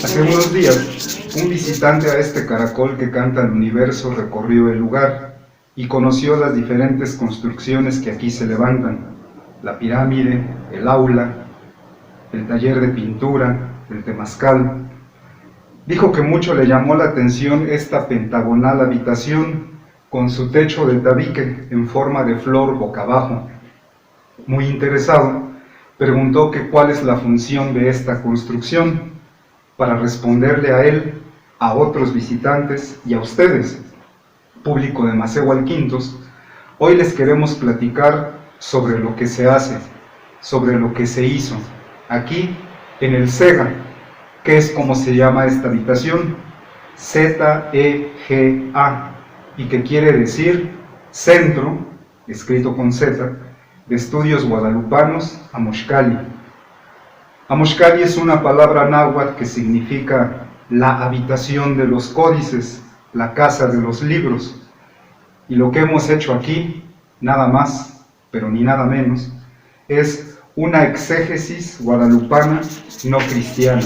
Hace unos días, un visitante a este caracol que canta el universo recorrió el lugar y conoció las diferentes construcciones que aquí se levantan: la pirámide, el aula, el taller de pintura, el temazcal. Dijo que mucho le llamó la atención esta pentagonal habitación con su techo de tabique en forma de flor boca abajo. Muy interesado, preguntó que cuál es la función de esta construcción. Para responderle a él, a otros visitantes y a ustedes, público de Macehualquintos, hoy les queremos platicar sobre lo que se hace, sobre lo que se hizo aquí en el SEGA, que es como se llama esta habitación, Z-E-G-A, y que quiere decir Centro, escrito con Z, de Estudios Guadalupanos Amoxcali. Amoxcali es una palabra náhuatl que significa la habitación de los códices, la casa de los libros. Y lo que hemos hecho aquí, nada más, pero ni nada menos, es una exégesis guadalupana no cristiana.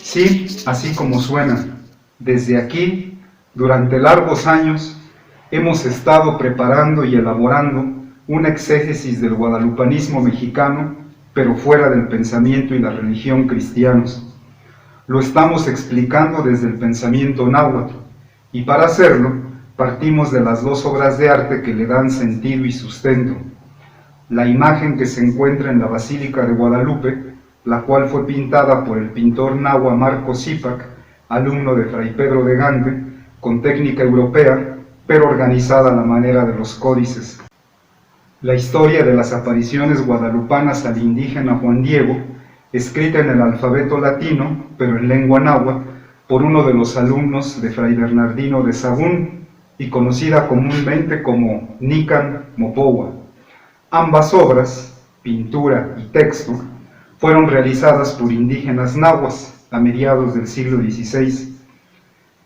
Sí, así como suena, desde aquí, durante largos años, hemos estado preparando y elaborando una exégesis del guadalupanismo mexicano, pero fuera del pensamiento y la religión cristianos. Lo estamos explicando desde el pensamiento náhuatl, y para hacerlo partimos de las dos obras de arte que le dan sentido y sustento: la imagen que se encuentra en la Basílica de Guadalupe, la cual fue pintada por el pintor nahua Marco Zipac, alumno de Fray Pedro de Gante, con técnica europea, pero organizada a la manera de los códices. La historia de las apariciones guadalupanas al indígena Juan Diego, escrita en el alfabeto latino, pero en lengua náhuatl, por uno de los alumnos de Fray Bernardino de Sahagún, y conocida comúnmente como Nican Mopohua. Ambas obras, pintura y texto, fueron realizadas por indígenas nahuas a mediados del siglo XVI.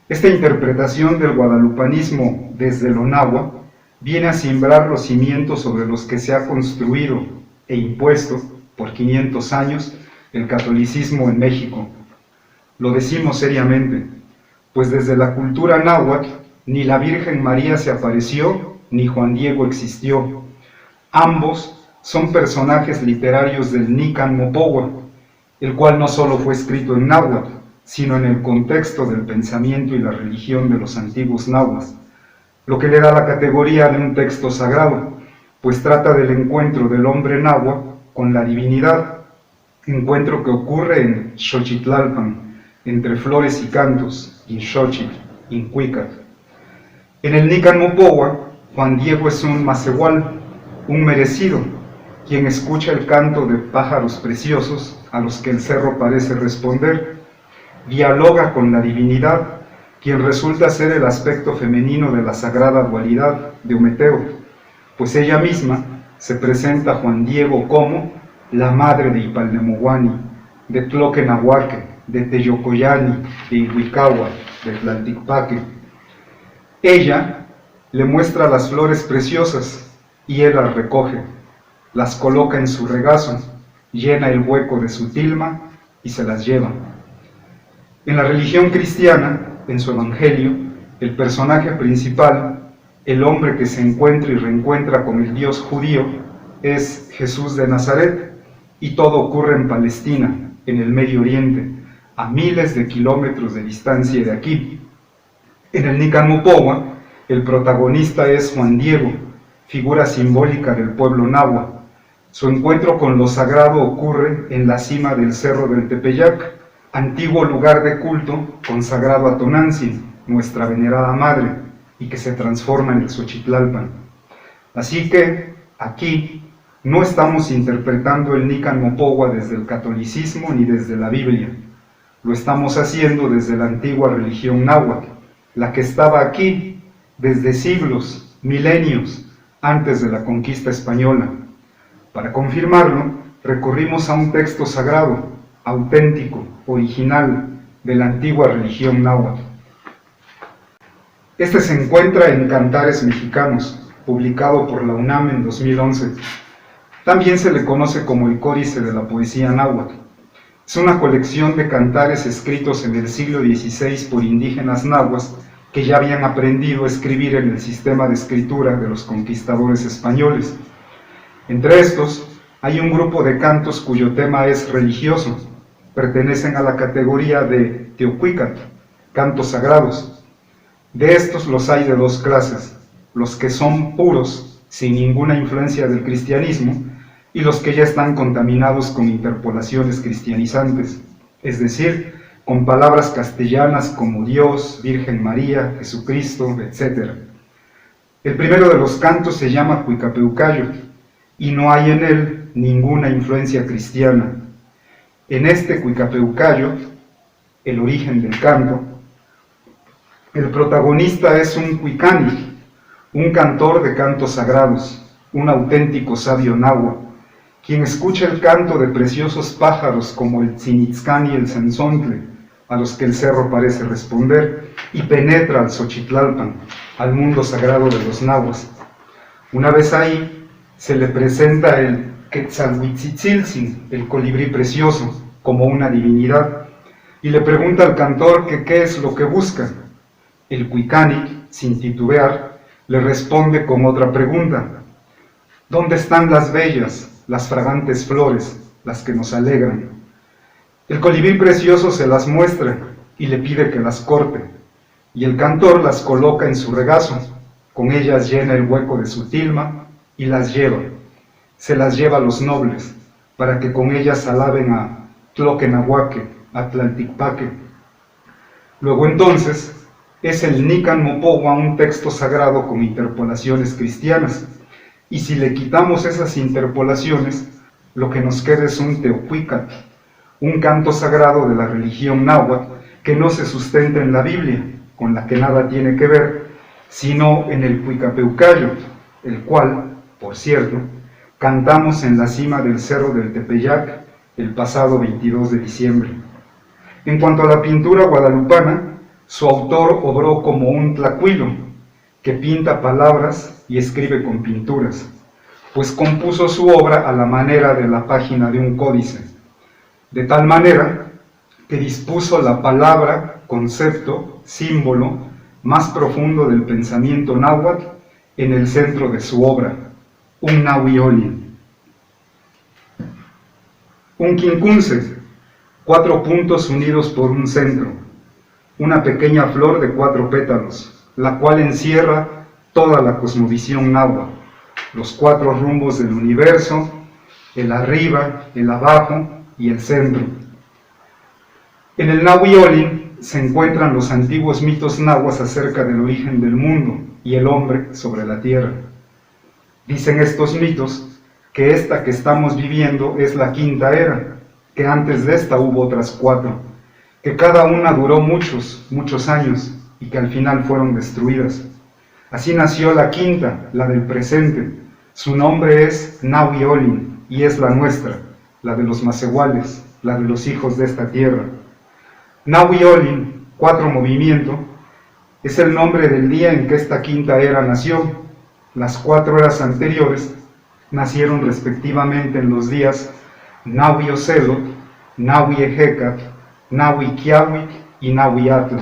Esta interpretación del guadalupanismo desde lo náhuatl viene a simbrar los cimientos sobre los que se ha construido e impuesto por 500 años el catolicismo en México. Lo decimos seriamente, pues desde la cultura náhuatl ni la Virgen María se apareció, ni Juan Diego existió. Ambos son personajes literarios del Nican Mopohua, el cual no solo fue escrito en náhuatl, sino en el contexto del pensamiento y la religión de los antiguos nahuas, lo que le da la categoría de un texto sagrado, pues trata del encuentro del hombre nahua con la divinidad, encuentro que ocurre en Xochitlalpan, entre flores y cantos, in Xochitl, in Cuicat. En el Nican Mopohua, Juan Diego es un macehual, un merecido, quien escucha el canto de pájaros preciosos a los que el cerro parece responder, dialoga con la divinidad, quien resulta ser el aspecto femenino de la sagrada dualidad de Umeteo, pues ella misma se presenta a Juan Diego como la madre de Ipalnemohuani, de Tloquenahuaque, de Teyocoyani, de Ihuicahua, de Tlalticpaque. Ella le muestra las flores preciosas y él las recoge, las coloca en su regazo, llena el hueco de su tilma y se las lleva. En la religión cristiana, en su evangelio, el personaje principal, el hombre que se encuentra y reencuentra con el Dios judío, es Jesús de Nazaret, y todo ocurre en Palestina, en el Medio Oriente, a miles de kilómetros de distancia de aquí. En el Nican Mopohua, el protagonista es Juan Diego, figura simbólica del pueblo nahua. Su encuentro con lo sagrado ocurre en la cima del cerro del Tepeyac, antiguo lugar de culto consagrado a Tonantzin, nuestra venerada madre, y que se transforma en el Xochitlalpan. Así que aquí no estamos interpretando el Nican Mopogua desde el catolicismo ni desde la Biblia. Lo estamos haciendo desde la antigua religión náhuatl, la que estaba aquí desde siglos, milenios, antes de la conquista española. Para confirmarlo, recurrimos a un texto sagrado, auténtico, original, de la antigua religión náhuatl. Este se encuentra en Cantares Mexicanos, publicado por la UNAM en 2011. También se le conoce como el Códice de la Poesía Náhuatl. Es una colección de cantares escritos en el siglo XVI por indígenas nahuas que ya habían aprendido a escribir en el sistema de escritura de los conquistadores españoles. Entre estos, hay un grupo de cantos cuyo tema es religioso. Pertenecen a la categoría de Teocuicatl, cantos sagrados. De estos los hay de dos clases: los que son puros, sin ninguna influencia del cristianismo, y los que ya están contaminados con interpolaciones cristianizantes, es decir, con palabras castellanas como Dios, Virgen María, Jesucristo, etc. El primero de los cantos se llama Cuicapeucayo, y no hay en él ninguna influencia cristiana. En este Cuicapeucayo, el origen del canto, el protagonista es un cuicani, un cantor de cantos sagrados, un auténtico sabio náhuatl, quien escucha el canto de preciosos pájaros como el tzinitzcán y el centzontle, a los que el cerro parece responder, y penetra al Xochitlalpan, al mundo sagrado de los nahuas. Una vez ahí, se le presenta el Quetzalhuitzitziltzin, el colibrí precioso, como una divinidad, y le pregunta al cantor que qué es lo que busca. El cuicani, sin titubear, le responde con otra pregunta: ¿dónde están las bellas, las fragantes flores, las que nos alegran? El colibrí precioso se las muestra y le pide que las corte, y el cantor las coloca en su regazo, con ellas llena el hueco de su tilma y las lleva. Se las lleva a los nobles, para que con ellas alaben a Tloquenahuaque, a Tlalticpaque. Luego entonces, es el Nican Mopogua un texto sagrado con interpolaciones cristianas, y si le quitamos esas interpolaciones, lo que nos queda es un Teocuicatl, un canto sagrado de la religión náhuatl que no se sustenta en la Biblia, con la que nada tiene que ver, sino en el Cuicapeucayo, el cual, por cierto, cantamos en la cima del Cerro del Tepeyac el pasado 22 de diciembre. En cuanto a la pintura guadalupana, su autor obró como un tlacuilo, que pinta palabras y escribe con pinturas, pues compuso su obra a la manera de la página de un códice, de tal manera que dispuso la palabra, concepto, símbolo más profundo del pensamiento náhuatl en el centro de su obra, un nahuiolin. Un quincunce, 4 puntos unidos por un centro, una pequeña flor de 4 pétalos, la cual encierra toda la cosmovisión náhuatl, los 4 rumbos del universo, el arriba, el abajo y el centro. En el nahuiolin se encuentran los antiguos mitos nahuas acerca del origen del mundo y el hombre sobre la tierra. Dicen estos mitos que esta que estamos viviendo es la quinta era, que antes de esta hubo otras 4, que cada una duró muchos, muchos años y que al final fueron destruidas. Así nació la quinta, la del presente. Su nombre es Nahuiolin y es la nuestra, la de los macehuales, la de los hijos de esta tierra. Nahuiolin, 4 movimiento, es el nombre del día en que esta quinta era nació. Las 4 eras anteriores nacieron respectivamente en los días Nahuiocelotl, Nahuiehecatl, Nahuiquiahuitl y Nahuiatl.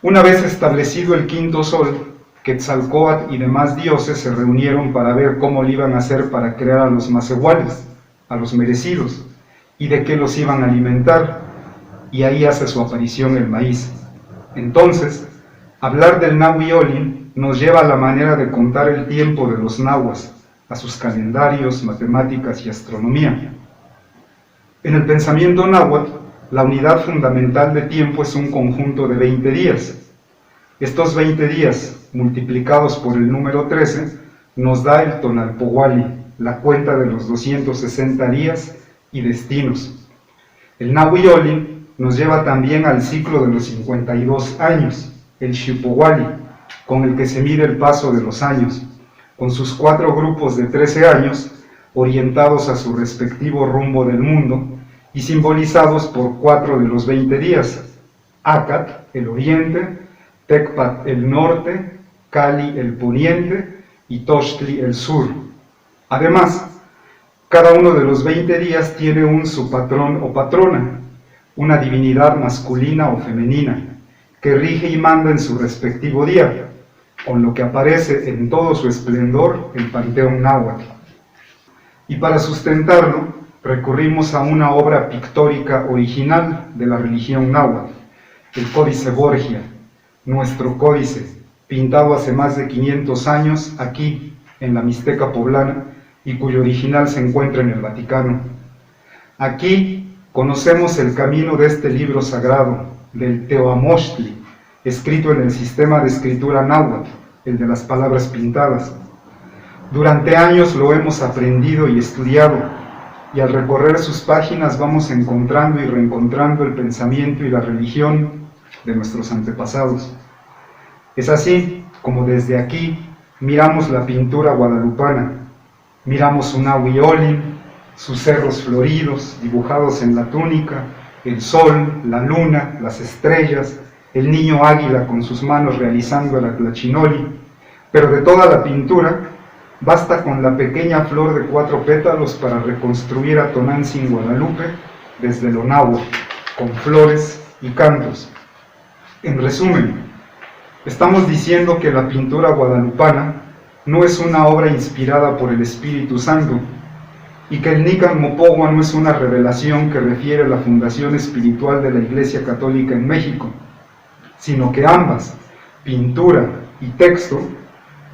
Una vez establecido el quinto sol, Quetzalcóatl y demás dioses se reunieron para ver cómo le iban a hacer para crear a los macehuales, a los merecidos, y de qué los iban a alimentar, y ahí hace su aparición el maíz. Entonces, hablar del Nahuiolin nos lleva a la manera de contar el tiempo de los nahuas, a sus calendarios, matemáticas y astronomía. En el pensamiento náhuatl, la unidad fundamental de tiempo es un conjunto de 20 días. Estos 20 días, multiplicados por el número 13, nos da el Tonalpohualli, la cuenta de los 260 días y destinos. El Nahuiyoli nos lleva también al ciclo de los 52 años, el Xiupohualli, con el que se mide el paso de los años, con sus 4 grupos de 13 años, orientados a su respectivo rumbo del mundo, y simbolizados por 4 de los 20 días, Acat, el oriente, Tecpat, el norte, Cali, el poniente, y Tochtli, el sur. Además, cada uno de los 20 días tiene un subpatrón o patrona, una divinidad masculina o femenina, que rige y manda en su respectivo día, con lo que aparece en todo su esplendor el panteón náhuatl. Y para sustentarlo, recurrimos a una obra pictórica original de la religión náhuatl, el Códice Borgia, nuestro códice, pintado hace más de 500 años aquí, en la Mixteca poblana, y cuyo original se encuentra en el Vaticano. Aquí conocemos el camino de este libro sagrado, del Teoamochtli, escrito en el sistema de escritura náhuatl, el de las palabras pintadas. Durante años lo hemos aprendido y estudiado, y al recorrer sus páginas vamos encontrando y reencontrando el pensamiento y la religión de nuestros antepasados. Es así como desde aquí miramos la pintura guadalupana, miramos un Nahuiyoli, sus cerros floridos dibujados en la túnica, el sol, la luna, las estrellas, el niño águila con sus manos realizando el atlachinoli, pero de toda la pintura basta con la pequeña flor de 4 pétalos para reconstruir a Tonantzin Guadalupe desde lo náhuatl, con flores y cantos. En resumen, estamos diciendo que la pintura guadalupana no es una obra inspirada por el Espíritu Santo, y que el Nican Mopogua no es una revelación que refiere a la fundación espiritual de la Iglesia Católica en México, sino que ambas, pintura y texto,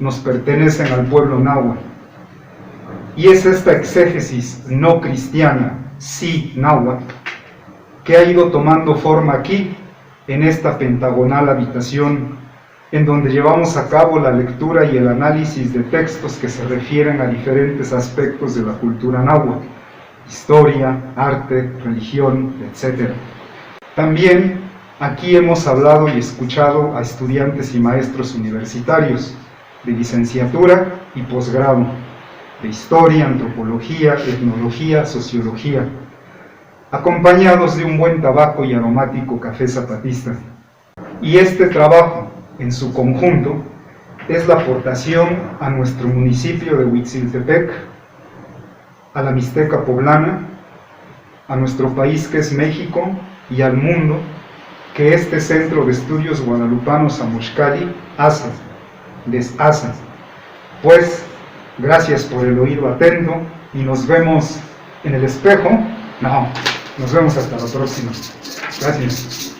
nos pertenecen al pueblo náhuatl. Y es esta exégesis no cristiana, sí náhuatl, que ha ido tomando forma aquí, en esta pentagonal habitación, en donde llevamos a cabo la lectura y el análisis de textos que se refieren a diferentes aspectos de la cultura náhuatl, historia, arte, religión, etc. También aquí hemos hablado y escuchado a estudiantes y maestros universitarios, de licenciatura y posgrado, de historia, antropología, etnología, sociología, acompañados de un buen tabaco y aromático café zapatista. Y este trabajo, en su conjunto, es la aportación a nuestro municipio de Huitziltepec, a la Mixteca poblana, a nuestro país que es México, y al mundo que este Centro de Estudios Guadalupanos Amoxcali hace, deshace. Pues, gracias por el oído atento y nos vemos en el espejo. No, nos vemos hasta la próxima. Gracias.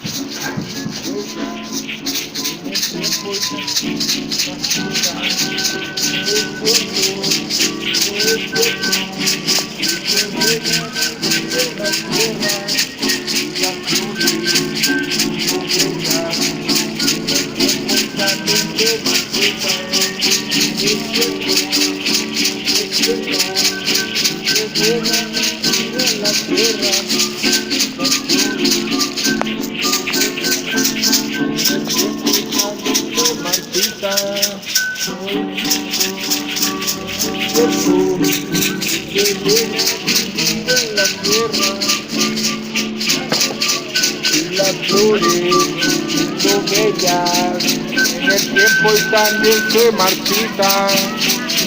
En el tiempo y también se marchita.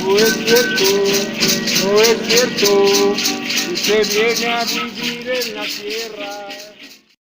No es cierto, no es cierto. Usted viene a vivir en la tierra.